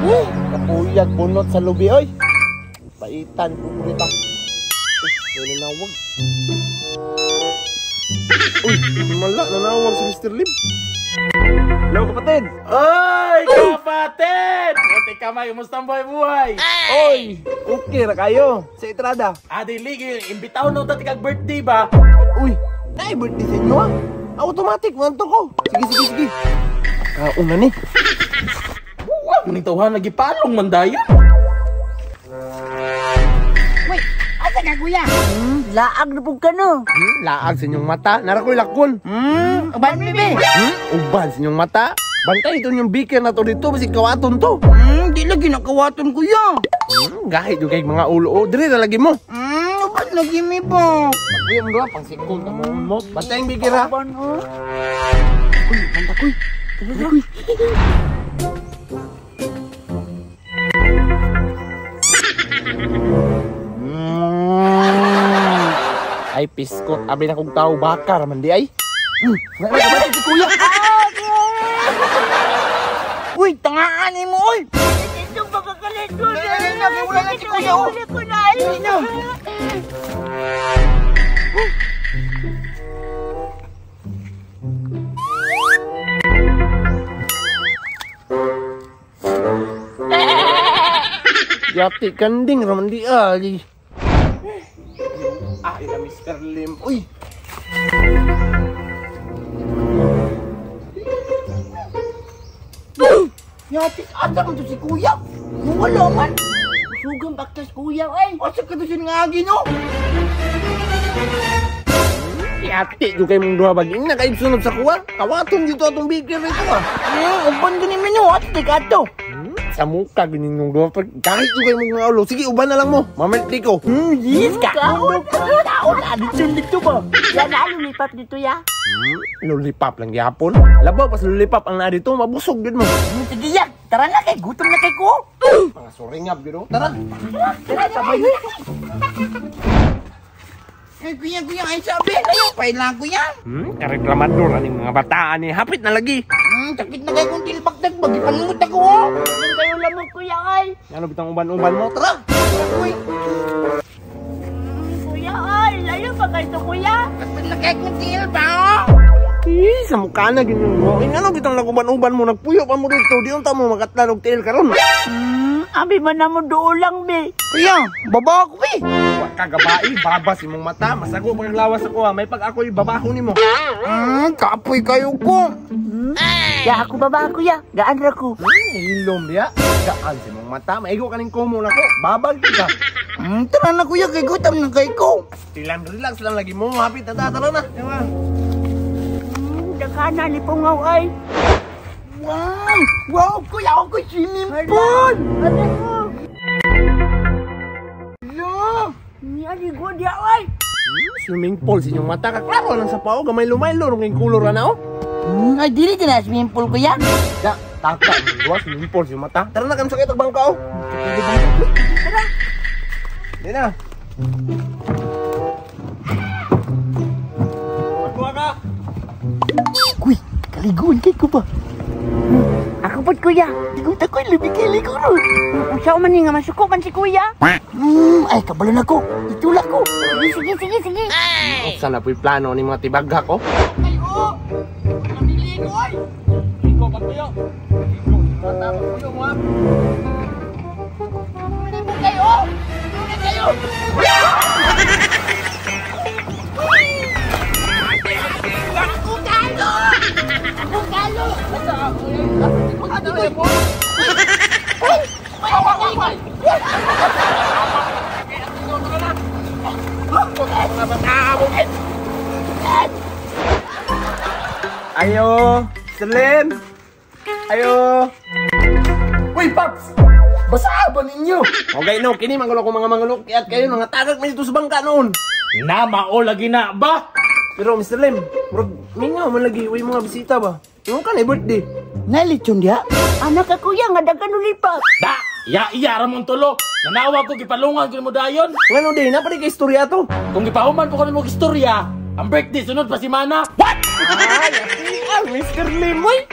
Kapuyag bunot sa lubi, oy. Paitan po kita. Uy, nanawag. Uy, mala, nanawag si Mr. Lim. Hello, kapatid. Oy, kapatid! Buti ka may, kumusta ang buhay-buhay? Oy, okay na kayo. Sa itrada. Adi ligi, imbitaw nung tati kag birthday ba? Uy, na-birthday sa inyo ah. Automatic, manto ko. Sige. Una ni. Huwag, nitawhan, nagipalong mandayan. Uy, asa ka kuya? Laag na po ka no. Laag sa inyong mata. Narakoy lakon. Uban bibi. Uban sa inyong mata. Bantay ito yung beaker na to dito. Basi kawaton to. Di lagi nakawaton kuya. Gahit yung kay mga ulo. O, dire na lagi mo. Uban lagi mi po. Uy, mga pang sikul na mo. Bantay yung beaker ha. Uban o. Uy, banta koy. Uy. Ay, piskot. Abi na kong tao bakar, man di ay. Nagkabalik si kuya. Uy, tangaan mo oy. Ito makakalit ko. Wala na si kuya o. Wala ko na. Yati kanding raman di ay. Ay na Mr. Lim. Uy. Yati, asa mo to si kuya? Wala man. Sugang baktas kuya ay. Asa ka to sinangagi no? Yati yung kayo mong duha baging na kayo sunod sa kuwa. Kawaton dito atong beaker rito ah. Uban ganin menu. Asa di ka to? Sa mukha ganin yung duha. Kahit yung kayo mong mga ulo. Sige, uban na lang mo. Mamelti ko. Yes ka. Taon na. Dito ba? Yan na lumipat dito ya. Lulipap lang yapon. Labaw pas lulipap ang na dito. Mabusog din mo. Sige yan. Tara na kay. Gutom na kay ko. Mga suringap gino. Tara. Tara, sabay. Ay, kuya, ay sabi. Ayaw, pailang kuya. Kareklamador aning mga bataan ni. Hapit na lagi. Sakit na kayo kung tilbagdag. Magipanungot ako, oh. Yan kayo lamang, kuya, ay. Ano bitang uban-uban mo? Tara. Uy. Kuya, ay. Layo pa kayo to, kuya. Kapag lagay kong tilba, oh. Sa mukha na ganyan mo. Ano bitang naguban-uban mo? Nagpuyo pa mo dito. Di unta mo makatlanog tail karon. Abi man na mo doon lang, be. Kuya, baba ako, be. Huwag kagabai, babas imong mata. Masago pag lawas ako ha. May pag ako'y babaho ni mo. Kapoy kayo ko. Ya, ako baba, kuya. Gaan ra ko. Ilom ya. Gaan si mong mata. Maigo ka ning kumo na ko. Babag ka. Tara na, kuya. Kay gutom na kay ko. Tilan, relax lang lagi mo. Hapit na tara na. Ewa. Dagana ni pungaw ay. Wow! Wow! Kuya, ako swimming pool! Ano mo? Lo! Niyaligo diya ay! Swimming pool sa inyong mata. Kaklaro lang sa pao. Gamay lumaylo. Runging kulor na o. Ay, dili din na swimming pool, kuya. Ya, taka. Dua swimming pool sa inyong mata. Tara na kami sakit ang bangka o. Tara! Di na. Magkuha ka. Kuy, kaliguan kay ko ba? Ako po't kuya, tiguta ko'y lumikili ko ron. Siya man nga masuko man si kuya. Ay, kabalon ako. Itulak ko. Sige. Saan na po'y plano ni mga tibagha ko? Ay, oo. Nabili ko ay. Iko, pagpuyo. Iko, mata, pagpuyo mo ha. Hindi mo kayo. Hindi kayo. Ako galo. Ano mo? Ayo, Slim. Ayo. Uy, Paps! Basa ba ninyo? Okay, no. Kini mangulo ko mga mangulo. Kaya't kayo, mga tagak man dito sa bangka noon. Namao lagi na ba? Pero, Mr. Lim, mingaw man lagi. Uy, mga bisita ba? Yung ka na birthday. Nalitsyon dia? Anak ka kuya, nga dagan ulipat. Da! Iya ramon tulo. Nanawa ko gipalungan ko mo dayon. Ngano din, napari ka istorya to. Kung gipahuman ko mo istorya, ang birthday sunod pa si Mana. What? Ay, Mr. Lim, uy.